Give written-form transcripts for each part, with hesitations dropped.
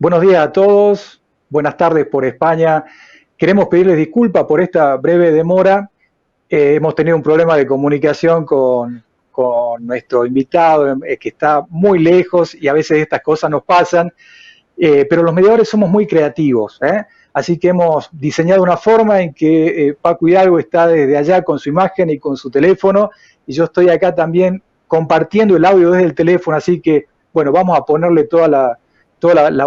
Buenos días a todos, buenas tardes por España. Queremos pedirles disculpas por esta breve demora. Hemos tenido un problema de comunicación con nuestro invitado, que está muy lejos y a veces estas cosas nos pasan, pero los mediadores somos muy creativos, ¿eh? Así que hemos diseñado una forma en que Paco Hidalgo está desde allá con su imagen y con su teléfono, y yo estoy acá también compartiendo el audio desde el teléfono, así que, bueno, vamos a ponerle toda la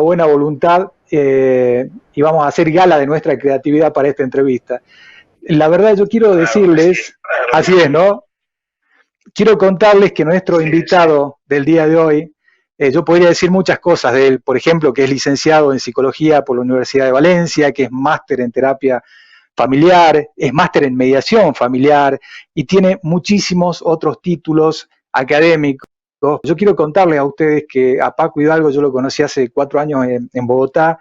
buena voluntad y vamos a hacer gala de nuestra creatividad para esta entrevista. La verdad, yo quiero decirles, así es, ¿no? Quiero contarles que nuestro invitado del día de hoy, yo podría decir muchas cosas de él, por ejemplo, que es licenciado en psicología por la Universidad de Valencia, que es máster en terapia familiar, es máster en mediación familiar y tiene muchísimos otros títulos académicos. Yo quiero contarles a ustedes que a Paco Hidalgo yo lo conocí hace 4 años en Bogotá,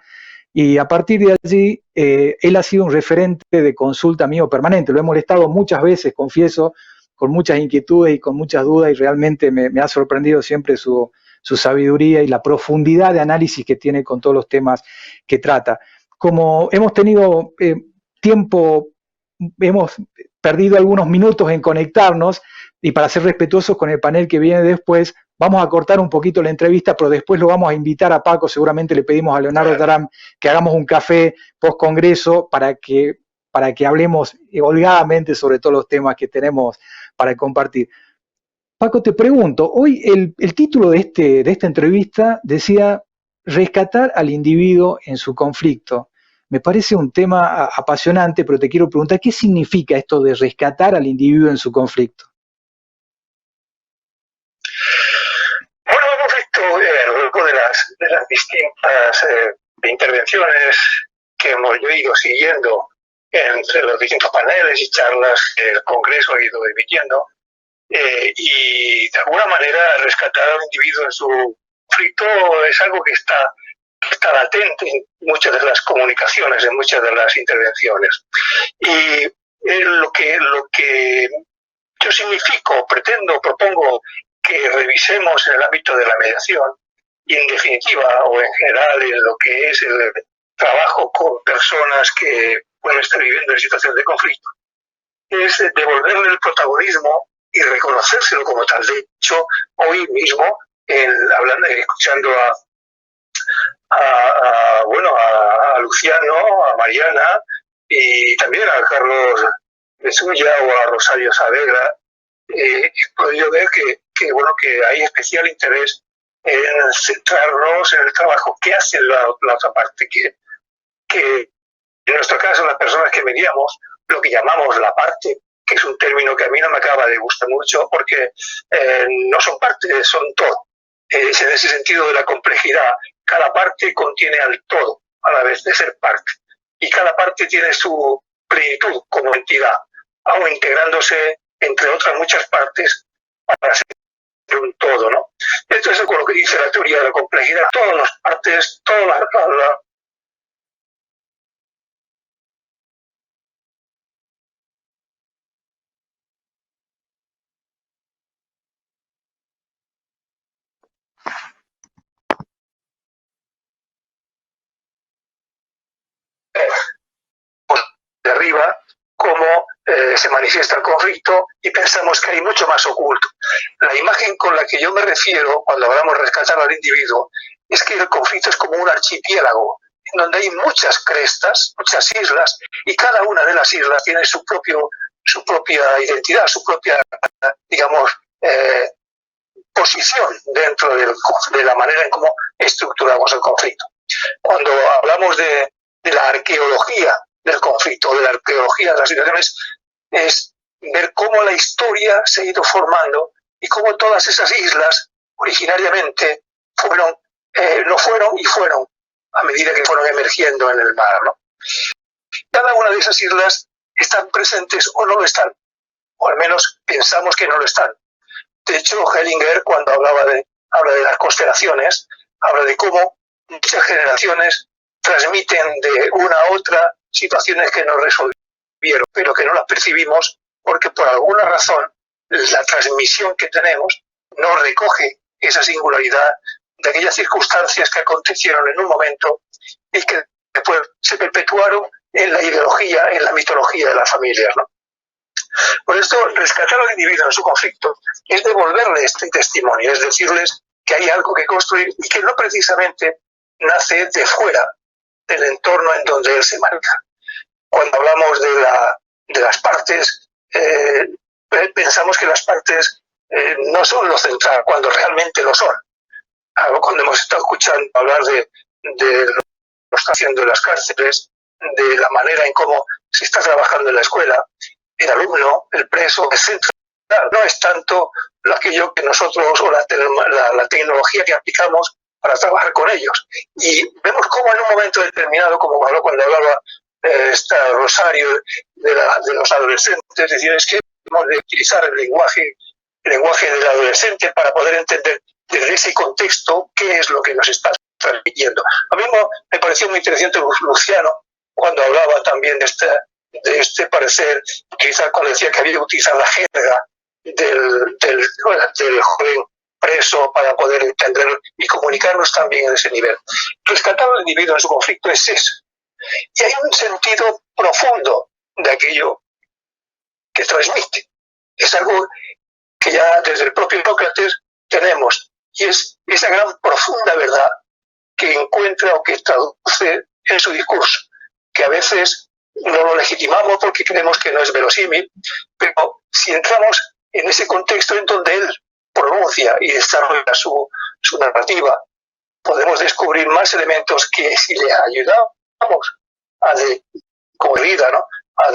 y a partir de allí él ha sido un referente de consulta mío permanente. Lo he molestado muchas veces, confieso, con muchas inquietudes y con muchas dudas, y realmente me ha sorprendido siempre su sabiduría y la profundidad de análisis que tiene con todos los temas que trata. Como hemos tenido tiempo, hemos perdido algunos minutos en conectarnos, y para ser respetuosos con el panel que viene después, vamos a cortar un poquito la entrevista, pero después lo vamos a invitar a Paco. Seguramente le pedimos a Leonardo Taram que hagamos un café post congreso para que hablemos holgadamente sobre todos los temas que tenemos para compartir. Paco, te pregunto, hoy el título de esta entrevista decía rescatar al individuo en su conflicto. Me parece un tema apasionante, pero te quiero preguntar, ¿qué significa esto de rescatar al individuo en su conflicto? Bueno, hemos visto a lo largo de las distintas intervenciones que hemos ido siguiendo entre los distintos paneles y charlas que el Congreso ha ido emitiendo, y de alguna manera rescatar al individuo en su conflicto es algo que está latente en muchas de las comunicaciones, en muchas de las intervenciones. Y lo que yo significo, pretendo, propongo que revisemos en el ámbito de la mediación y en definitiva o en general en lo que es el trabajo con personas que pueden estar viviendo en situaciones de conflicto, es devolverle el protagonismo y reconocérselo como tal. De hecho, hoy mismo, escuchando a Luciano, a Mariana y también a Carlos Besulla o a Rosario Saavedra, he podido ver que hay especial interés en centrarnos en el trabajo que hace la otra parte, que en nuestro caso las personas que mediamos, lo que llamamos la parte, que es un término que a mí no me acaba de gustar mucho porque no son partes, son todo. Es en ese sentido de la complejidad. Cada parte contiene al todo a la vez de ser parte, y cada parte tiene su plenitud como entidad, aún integrándose entre otras muchas partes para ser un todo, ¿no? Entonces, con lo que dice la teoría de la complejidad, todas las partes, todas las de arriba, cómo se manifiesta el conflicto, y pensamos que hay mucho más oculto. La imagen con la que yo me refiero cuando hablamos de rescatar al individuo es que el conflicto es como un archipiélago en donde hay muchas crestas, muchas islas, y cada una de las islas tiene su propia identidad, su propia, digamos, posición dentro de la manera en cómo estructuramos el conflicto. Cuando hablamos de la arqueología del conflicto, de la arqueología de las situaciones, es ver cómo la historia se ha ido formando y cómo todas esas islas originariamente no fueron y fueron a medida que fueron emergiendo en el mar, ¿no? Cada una de esas islas están presentes o no lo están, o al menos pensamos que no lo están. De hecho, Hellinger, cuando habla de las constelaciones, habla de cómo muchas generaciones transmiten de una a otra situaciones que no resolvieron, pero que no las percibimos porque por alguna razón la transmisión que tenemos no recoge esa singularidad de aquellas circunstancias que acontecieron en un momento y que después se perpetuaron en la ideología, en la mitología de las familias, ¿no? Por esto, rescatar al individuo en su conflicto es devolverle este testimonio, es decirles que hay algo que construir y que no precisamente nace de fuera del entorno en donde él se maneja. Cuando hablamos de las partes, pensamos que las partes no son lo central, cuando realmente lo son. Cuando hemos estado escuchando hablar de lo que está haciendo en las cárceles, de la manera en cómo se está trabajando en la escuela, el alumno, el preso, el centro, no es tanto aquello que nosotros o la tecnología que aplicamos para trabajar con ellos. Y vemos cómo en un momento determinado, como cuando hablaba Rosario de los adolescentes, es decir, es que hemos de utilizar el lenguaje del adolescente para poder entender desde ese contexto qué es lo que nos está transmitiendo. A mí me pareció muy interesante Luciano cuando hablaba también de este parecer, quizás cuando decía que había que utilizar la jerga del joven preso para poder entender y comunicarnos también en ese nivel. Rescatar al individuo en su conflicto es eso. Y hay un sentido profundo de aquello que transmite. Es algo que ya desde el propio Sócrates tenemos, y es esa gran profunda verdad que encuentra o que traduce en su discurso, que a veces no lo legitimamos porque creemos que no es verosímil, pero si entramos en ese contexto en donde él pronuncia y desarrolla su narrativa, podemos descubrir más elementos que si le ayudamos como vida, ¿no? a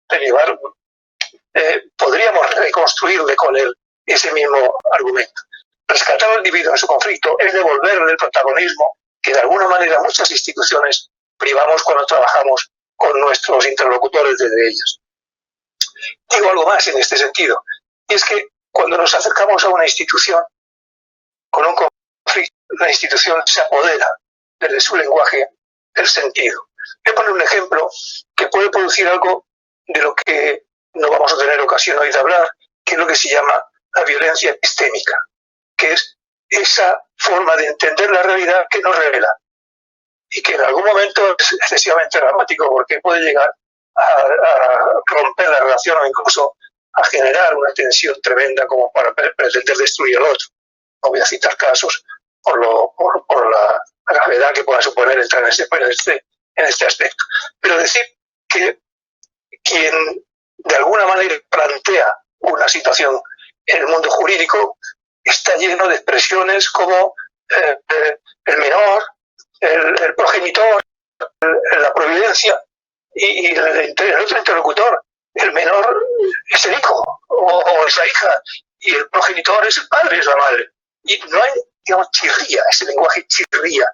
derivar, podríamos reconstruirle con él ese mismo argumento. Rescatar al individuo en su conflicto es devolverle el protagonismo que de alguna manera muchas instituciones privamos cuando trabajamos con nuestros interlocutores desde ellas. Digo algo más en este sentido, y es que cuando nos acercamos a una institución con un conflicto, la institución se apodera desde su lenguaje del sentido. Voy a poner un ejemplo que puede producir algo de lo que no vamos a tener ocasión hoy de hablar, que es lo que se llama la violencia epistémica, que es esa forma de entender la realidad que nos revela y que en algún momento es excesivamente dramático porque puede llegar a romper la relación o incluso a generar una tensión tremenda como para pretender destruir al otro. No voy a citar casos por la gravedad que pueda suponer entrar en este aspecto. Pero decir que quien de alguna manera plantea una situación en el mundo jurídico está lleno de expresiones como el menor, el progenitor, la providencia y el otro interlocutor. El menor es el hijo o es la hija y el progenitor es el padre, es la madre. Y no hay, digamos, chirría, ese lenguaje chirría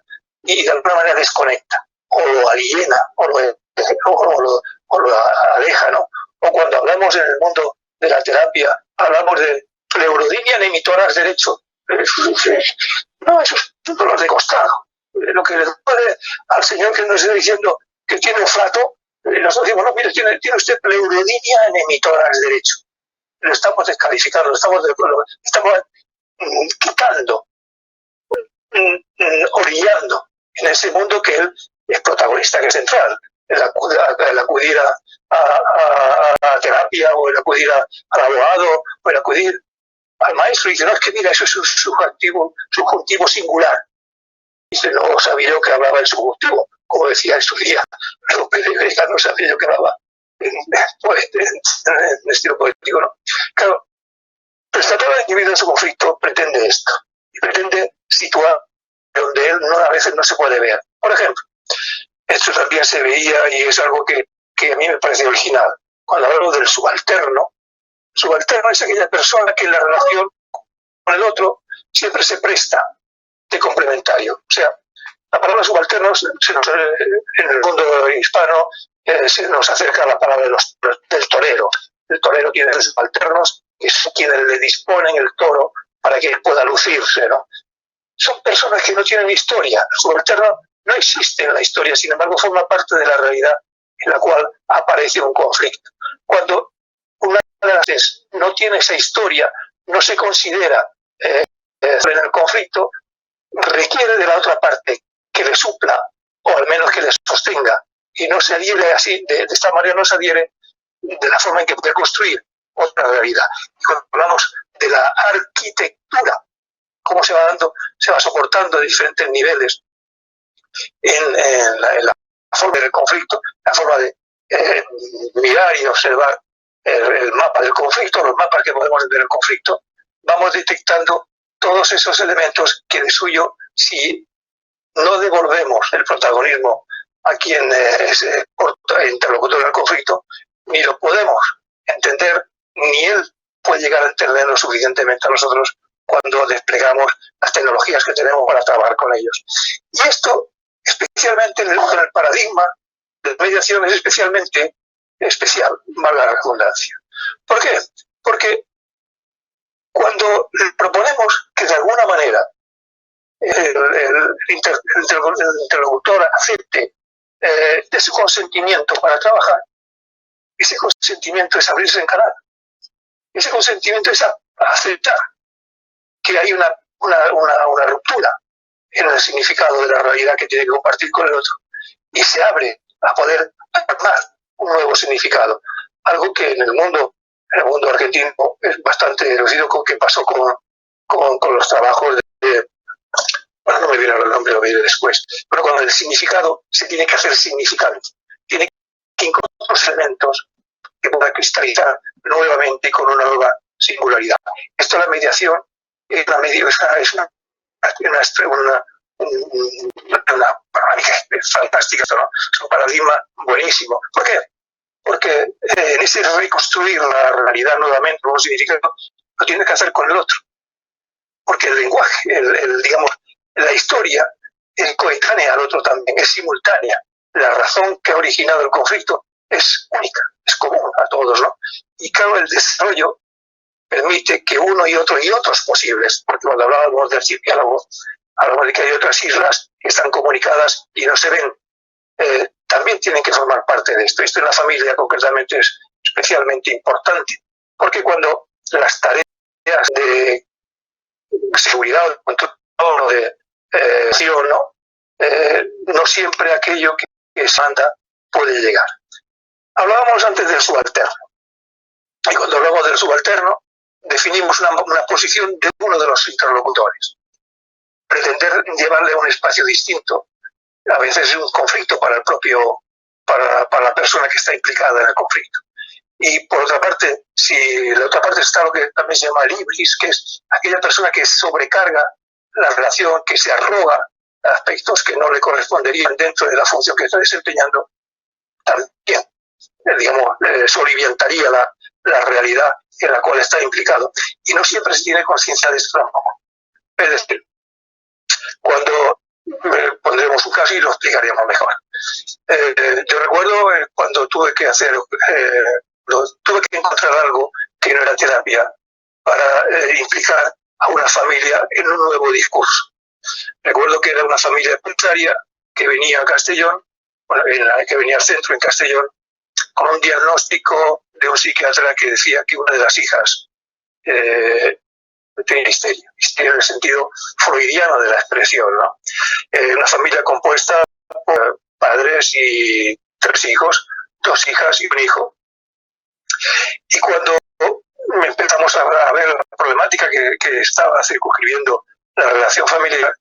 y de alguna manera desconecta o lo aliena o lo aleja, ¿no? O cuando hablamos en el mundo de la terapia, hablamos de pleurodimia nemitoras derecho. No, eso es un dolor de costado. Lo que le duele al señor que nos está diciendo que tiene un flato, nosotros decimos, no, mire, tiene usted pleurodimia nemitoras derecho. Lo estamos descalificando, lo estamos quitando, orillando en ese mundo que él es protagonista, que es central. El acudir a terapia o el acudir al abogado o el acudir al maestro y dice, no, es que mira, eso es un subjuntivo singular. Dice, no sabía yo que hablaba el subjuntivo, como decía en su día Lope de Vega, no sabía yo que hablaba en estilo poético, ¿no? Claro, rescatar al individuo en su conflicto pretende esto, y pretende situar donde él a veces no se puede ver. Por ejemplo, esto también se veía y es algo que a mí me parece original. Cuando hablo del subalterno es aquella persona que en la relación con el otro siempre se presta de complementario. O sea, la palabra subalterno en el mundo hispano se nos acerca a la palabra del torero. El torero tiene los subalternos, que es quienes le disponen el toro para que pueda lucirse, ¿no? Son personas que no tienen historia. El subalterno no existe en la historia, sin embargo, forma parte de la realidad en la cual aparece un conflicto. Cuando una de las veces no tiene esa historia, no se considera en el conflicto requiere de la otra parte que le supla o al menos que le sostenga y no se adhiere así, de esta manera no se adhiere de la forma en que puede construir otra realidad. Y cuando hablamos de la arquitectura, cómo se va dando, se va soportando de diferentes niveles en la forma del conflicto, la forma de mirar y observar el mapa del conflicto, los mapas que podemos ver el conflicto, vamos detectando todos esos elementos que de suyo, si no devolvemos el protagonismo a quien es interlocutor del conflicto, ni lo podemos entender, ni él puede llegar a entenderlo suficientemente a nosotros cuando desplegamos las tecnologías que tenemos para trabajar con ellos. Y esto, especialmente en el paradigma de la mediación, es especialmente especial, valga la redundancia. ¿Por qué? Porque cuando proponemos que de alguna manera el interlocutor acepte de su consentimiento para trabajar, ese consentimiento es abrirse en canal. Ese consentimiento es aceptar que hay una ruptura en el significado de la realidad que tiene que compartir con el otro y se abre a poder armar un nuevo significado. Algo que en el mundo argentino es bastante conocido con que pasó con los trabajos de bueno, no me viene el nombre, lo veré después, pero cuando el significado se tiene que hacer significante, tiene que incorporar los elementos que puedan cristalizar nuevamente con una nueva singularidad. Esto, la mediación, es una fantástica, ¿no? Es un paradigma buenísimo. ¿Por qué? Porque en ese reconstruir la realidad nuevamente, un significado, lo tiene que hacer con el otro. Porque el lenguaje, digamos, la historia es coetánea al otro también, es simultánea. La razón que ha originado el conflicto es única, es común a todos, ¿no? Y claro, el desarrollo permite que uno y otros posibles, porque cuando hablábamos del archipiélago, hablamos de que hay otras islas que están comunicadas y no se ven, también tienen que formar parte de esto. Esto en la familia concretamente es especialmente importante, porque cuando las tareas de seguridad, de control, de no siempre aquello que se manda puede llegar. Hablábamos antes del subalterno, y cuando hablamos del subalterno definimos una posición de uno de los interlocutores. Pretender llevarle a un espacio distinto a veces es un conflicto para la persona que está implicada en el conflicto. Y por otra parte, si la otra parte está lo que también se llama el ibris, que es aquella persona que sobrecarga la relación, que se arroga aspectos que no le corresponderían dentro de la función que está desempeñando, también, digamos, soliviantaría la realidad en la cual está implicado. Y no siempre se tiene conciencia de esto tampoco. Es decir, cuando pondremos un caso y lo explicaríamos mejor. Yo recuerdo cuando tuve que encontrar algo que no era terapia para implicar a una familia en un nuevo discurso. Recuerdo que era una familia empresaria que venía a Castellón, que venía al centro en Castellón, con un diagnóstico de un psiquiatra que decía que una de las hijas tenía histeria en el sentido freudiano de la expresión, ¿no? Una familia compuesta por padres y 3 hijos, 2 hijas y un hijo. Y cuando empezamos a ver la problemática que estaba circunscribiendo la relación familiar,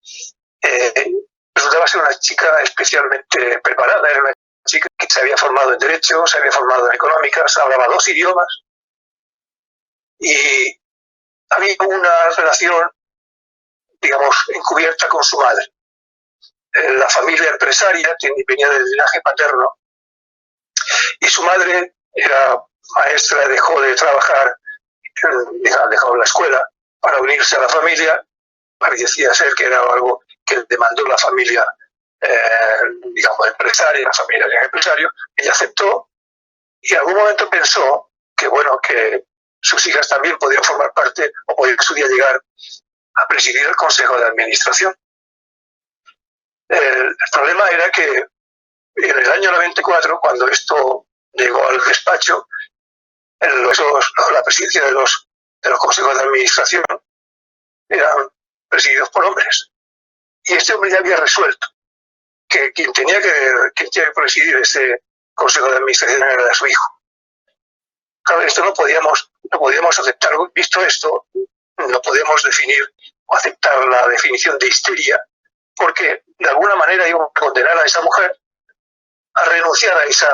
resultaba ser una chica especialmente preparada. Era una chica que se había formado en Derecho, se había formado en Económicas, hablaba 2 idiomas y había una relación, digamos, encubierta con su madre. La familia empresaria venía del linaje paterno y su madre era maestra, dejó de trabajar, dejó la escuela para unirse a la familia. Parecía ser que era algo que demandó la familia, digamos, empresaria, la familia del empresario. Ella aceptó y en algún momento pensó que, bueno, que sus hijas también podían formar parte o podían su día llegar a presidir el Consejo de Administración. El problema era que en el año 94, cuando esto llegó al despacho, la presidencia de los consejos de administración eran presididos por hombres. Y este hombre ya había resuelto que quien tenía que presidir ese consejo de administración era su hijo. Claro, esto no podíamos aceptar. Visto esto, no podíamos definir o aceptar la definición de histeria, porque de alguna manera íbamos a condenar a esa mujer a renunciar a ese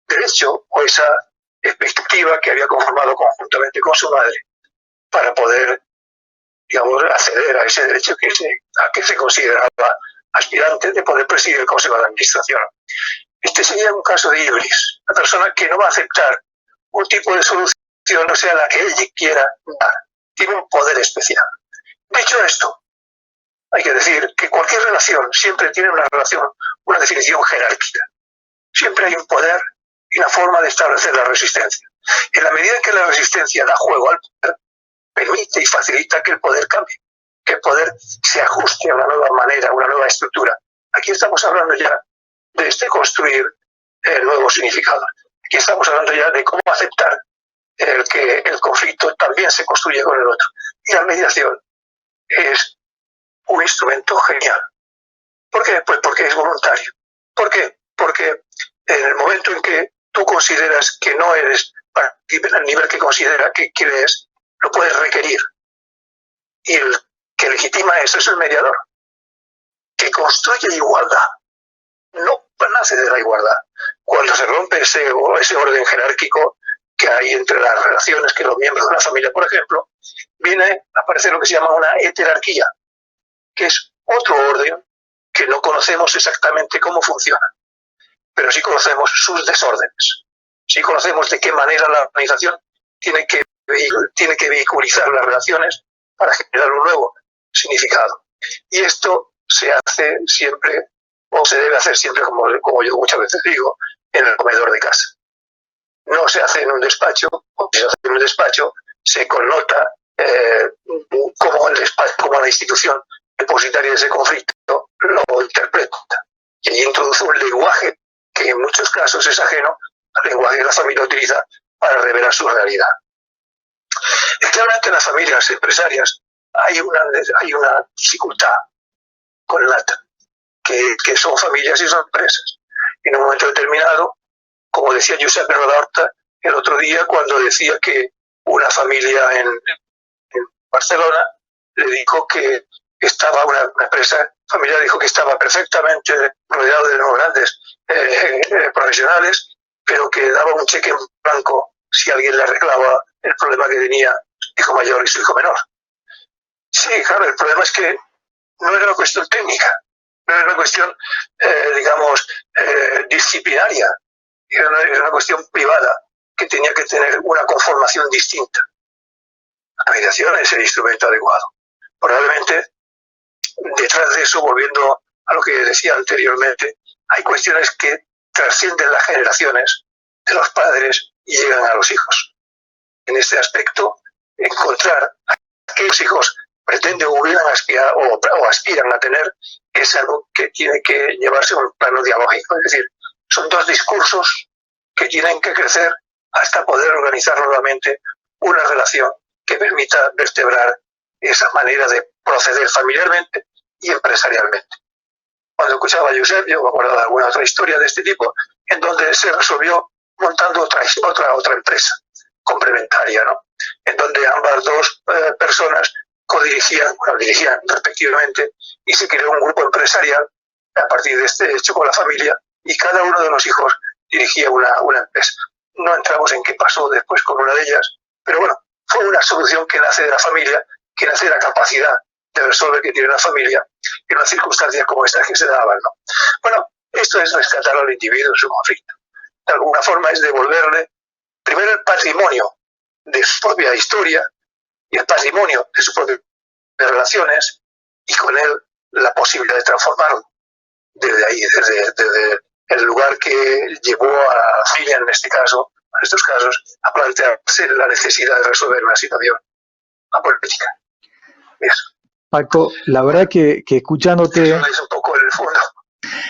derecho o esa expectativa que había conformado conjuntamente con su madre para poder, digamos, acceder a ese derecho a que se consideraba aspirante de poder presidir el Consejo de Administración. Este sería un caso de ibris, una persona que no va a aceptar un tipo de solución, no sea la que ella quiera dar. Tiene un poder especial. Dicho esto, hay que decir que cualquier relación siempre tiene una definición jerárquica. Siempre hay un poder y una forma de establecer la resistencia. En la medida en que la resistencia da juego al poder, permite y facilita que el poder cambie, que el poder se ajuste a una nueva manera, a una nueva estructura. Aquí estamos hablando ya de construir nuevos significados. Aquí estamos hablando ya de cómo aceptar que el conflicto también se construye con el otro. Y la mediación es un instrumento genial. ¿Por qué? Pues porque es voluntario. ¿Por qué? Porque en el momento en que tú consideras que no eres en el nivel que considera que quieres, lo puedes requerir. Y el que legitima eso es el mediador, que construye igualdad. No nace de la igualdad. Cuando se rompe ese orden jerárquico que hay entre las relaciones que los miembros de una familia, por ejemplo, viene a aparecer lo que se llama una heterarquía, que es otro orden que no conocemos exactamente cómo funciona, pero sí conocemos sus desórdenes. Sí conocemos de qué manera la organización tiene que vehiculizar las relaciones para generar un nuevo significado. Y esto se hace siempre, o se debe hacer siempre, como yo muchas veces digo, en el comedor de casa. No se hace en un despacho, o si se hace en un despacho, se connota como el despacho, como la institución depositaria de ese conflicto lo interpreta. Y ahí introduce un lenguaje que en muchos casos es ajeno al lenguaje que la familia utiliza para revelar su realidad. Claramente en las familias empresarias hay una dificultad con que son familias y son empresas. En un momento determinado, como decía Josep Pernod el otro día, cuando decía que una familia en Barcelona le dijo que estaba una empresa familiar, dijo que estaba perfectamente rodeado de los grandes profesionales, pero que daba un cheque en blanco si alguien le arreglaba el problema que tenía su hijo mayor y su hijo menor. Sí, claro, el problema es que no era una cuestión técnica, no era una cuestión, disciplinaria, era una cuestión privada que tenía que tener una conformación distinta. La mediación es el instrumento adecuado. Probablemente, detrás de eso, volviendo a lo que decía anteriormente, hay cuestiones que trascienden las generaciones de los padres y llegan a los hijos. En este aspecto, encontrar que los hijos pretenden o hubieran aspirado o aspiran a tener es algo que tiene que llevarse a un plano dialógico. Es decir, son dos discursos que tienen que crecer hasta poder organizar nuevamente una relación que permita vertebrar esa manera de proceder familiarmente y empresarialmente. Cuando escuchaba a Josep, yo me acuerdo de alguna otra historia de este tipo, en donde se resolvió montando otra empresa complementaria, ¿no? En donde ambas dos personas dirigían respectivamente y se creó un grupo empresarial a partir de este hecho con la familia y cada uno de los hijos dirigía una empresa. No entramos en qué pasó después con una de ellas, pero bueno, fue una solución que nace de la familia, que nace de la capacidad de resolver que tiene la familia en unas circunstancias como estas que se daban, ¿no? Bueno, esto es rescatar al individuo en su conflicto. De alguna forma es devolverle primero el patrimonio de su propia historia y el patrimonio de sus propias relaciones y con él la posibilidad de transformarlo desde ahí, desde el lugar que llevó a la familia, en estos casos, a plantearse la necesidad de resolver una situación política. Eso. Paco, la verdad que escuchándote... Eso es un poco el fondo.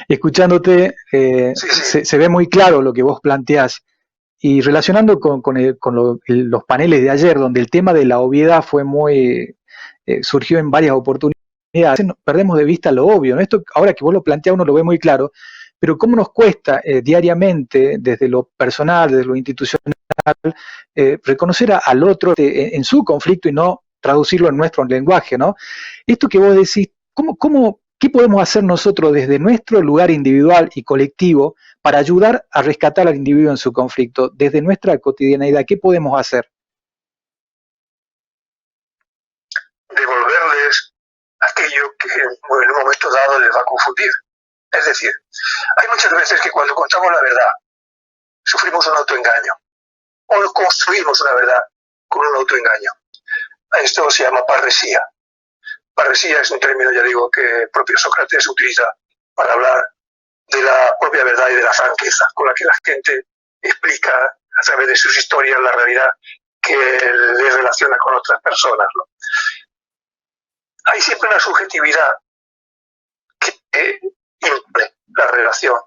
Escuchándote, Sí. Se ve muy claro lo que vos planteás. Y relacionando con los paneles de ayer, donde el tema de la obviedad fue surgió en varias oportunidades, a veces perdemos de vista lo obvio, ¿no? Esto, ahora que vos lo planteás, uno lo ve muy claro, pero cómo nos cuesta diariamente, desde lo personal, desde lo institucional, reconocer al otro en su conflicto y no traducirlo en nuestro lenguaje, ¿no? Esto que vos decís, ¿qué podemos hacer nosotros desde nuestro lugar individual y colectivo para ayudar a rescatar al individuo en su conflicto? Desde nuestra cotidianeidad, ¿qué podemos hacer? Devolverles aquello que en un momento dado les va a confundir. Es decir, hay muchas veces que cuando contamos la verdad, sufrimos un autoengaño o construimos una verdad con un autoengaño. Esto se llama parresía. Parresía es un término, ya digo, que el propio Sócrates utiliza para hablar de la propia verdad y de la franqueza con la que la gente explica a través de sus historias la realidad que les relaciona con otras personas, ¿no? Hay siempre una subjetividad que impone la relación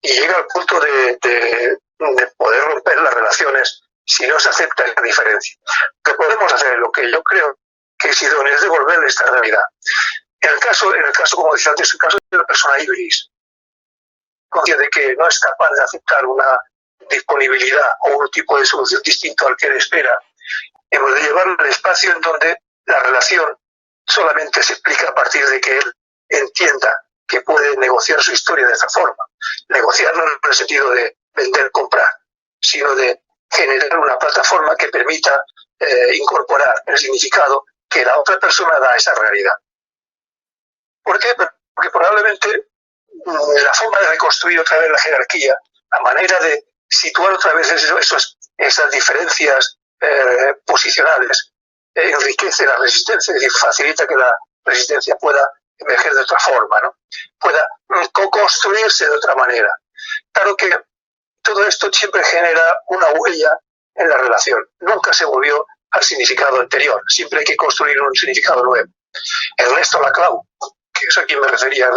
y llega al punto de poder romper las relaciones si no se acepta esa diferencia. Lo que podemos hacer, lo que yo creo que es idóneo, es devolverle esta realidad. En el caso, como decía antes, el caso de la persona gris, de que no es capaz de aceptar una disponibilidad o un tipo de solución distinto al que él espera, hemos de llevarlo al espacio en donde la relación solamente se explica a partir de que él entienda que puede negociar su historia de esa forma. Negociar no en el sentido de vender, comprar, sino de generar una plataforma que permita incorporar el significado que la otra persona da a esa realidad. ¿Por qué? Porque probablemente la forma de reconstruir otra vez la jerarquía, la manera de situar otra vez esas diferencias posicionales, enriquece la resistencia, es decir, facilita que la resistencia pueda emerger de otra forma, ¿no? Pueda co-construirse de otra manera. Claro que todo esto siempre genera una huella en la relación. Nunca se volvió al significado anterior. Siempre hay que construir un significado nuevo. Ernesto Laclau, que es a quien me refería,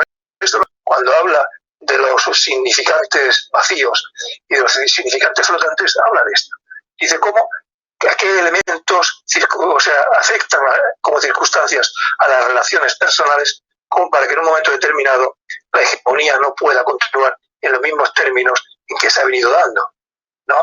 cuando habla de los significantes vacíos y de los significantes flotantes, habla de esto. Dice cómo que qué elementos afectan como circunstancias a las relaciones personales como para que en un momento determinado la hegemonía no pueda continuar en los mismos términos en que se ha venido dando, ¿no?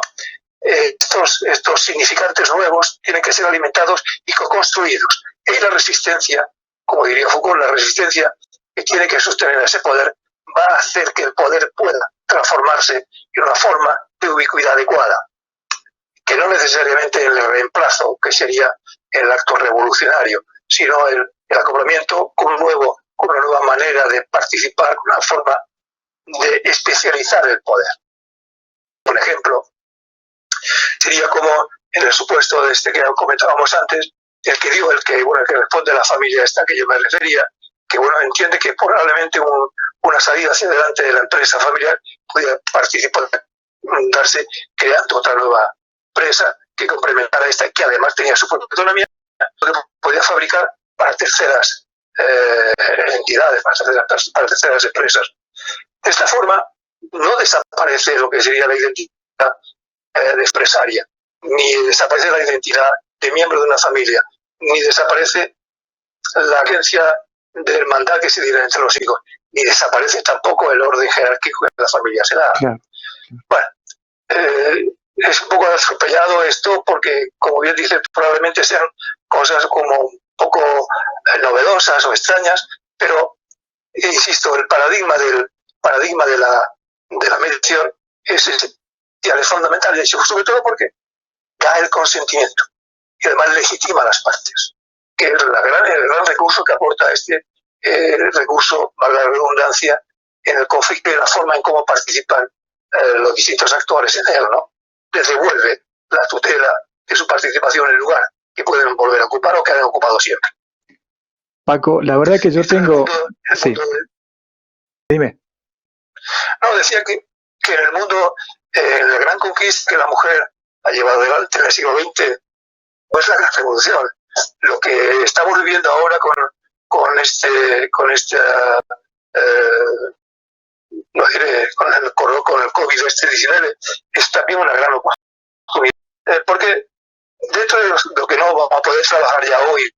Estos significantes nuevos tienen que ser alimentados y co-construidos. Y la resistencia, como diría Foucault, la resistencia que tiene que sostener ese poder va a hacer que el poder pueda transformarse en una forma de ubicuidad adecuada, que no necesariamente el reemplazo, que sería el acto revolucionario, sino el acoplamiento con una nueva manera de participar, una forma de especializar el poder. Por ejemplo, sería como en el supuesto de este que comentábamos antes, el que responde a la familia esta que yo me refería, que entiende que probablemente una salida hacia adelante de la empresa familiar pudiera participar, darse creando otra nueva empresa que complementara esta, que además tenía su propia autonomía, que podía fabricar para terceras entidades, para terceras empresas. De esta forma, no desaparece lo que sería la identidad de empresaria, ni desaparece la identidad de miembro de una familia, ni desaparece la agencia de hermandad que se diera entre los hijos, ni desaparece tampoco el orden jerárquico que la familia se da. Claro. Bueno, es un poco atropellado esto porque, como bien dice, probablemente sean cosas como un poco novedosas o extrañas, pero, insisto, el paradigma de la mediación es fundamental, de hecho, sobre todo porque da el consentimiento y además legitima a las partes, que es el gran recurso que aporta este recurso, valga la redundancia, en el conflicto y la forma en cómo participan los distintos actores en él, ¿no? Les devuelve la tutela de su participación en el lugar que pueden volver a ocupar o que han ocupado siempre. Paco, la verdad que yo tengo... Sí. Dime. No, decía que en el mundo, la gran conquista que la mujer ha llevado adelante en el siglo XX no es la gran revolución. Lo que estamos viviendo ahora con el COVID-19 es también una gran oportunidad. Porque dentro de lo que no vamos a poder trabajar ya hoy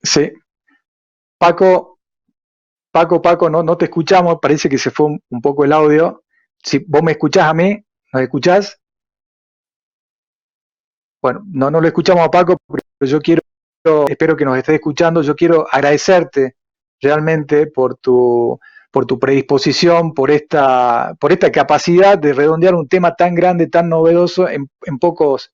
Sí. Paco, no te escuchamos, parece que se fue un poco el audio. Si vos me escuchás a mí, ¿nos escuchás? Bueno, no lo escuchamos a Paco, pero yo espero que nos estés escuchando. Yo quiero agradecerte realmente por tu predisposición, por esta capacidad de redondear un tema tan grande, tan novedoso en pocos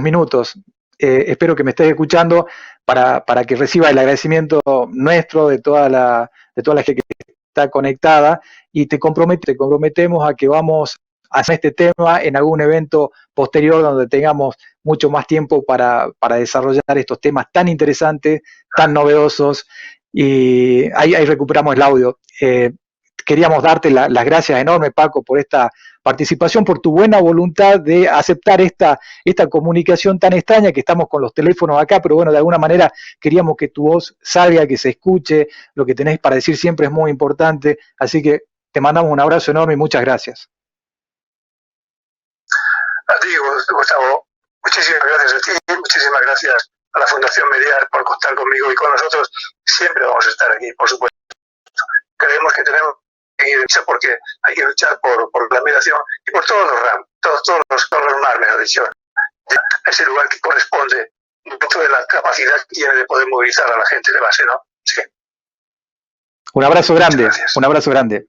minutos. Espero que me estés escuchando para que reciba el agradecimiento nuestro de toda la gente que está conectada y te comprometemos a que vamos a hacer este tema en algún evento posterior donde tengamos mucho más tiempo para desarrollar estos temas tan interesantes, tan novedosos y ahí recuperamos el audio. Queríamos darte las gracias enormes, Paco, por esta participación, por tu buena voluntad de aceptar esta comunicación tan extraña que estamos con los teléfonos acá, pero bueno, de alguna manera queríamos que tu voz salga, que se escuche, lo que tenés para decir siempre es muy importante, así que te mandamos un abrazo enorme y muchas gracias. A ti, Gustavo, muchísimas gracias a ti, muchísimas gracias a la Fundación Mediar por contar conmigo y con nosotros. Siempre vamos a estar aquí, por supuesto. Creemos que tenemos que luchar porque hay que luchar por la migración y por todos los ramos, todos los mar, mejor dicho, a ese lugar que corresponde dentro de la capacidad que tiene de poder movilizar a la gente de base, ¿no? Sí. Un abrazo grande, un abrazo grande.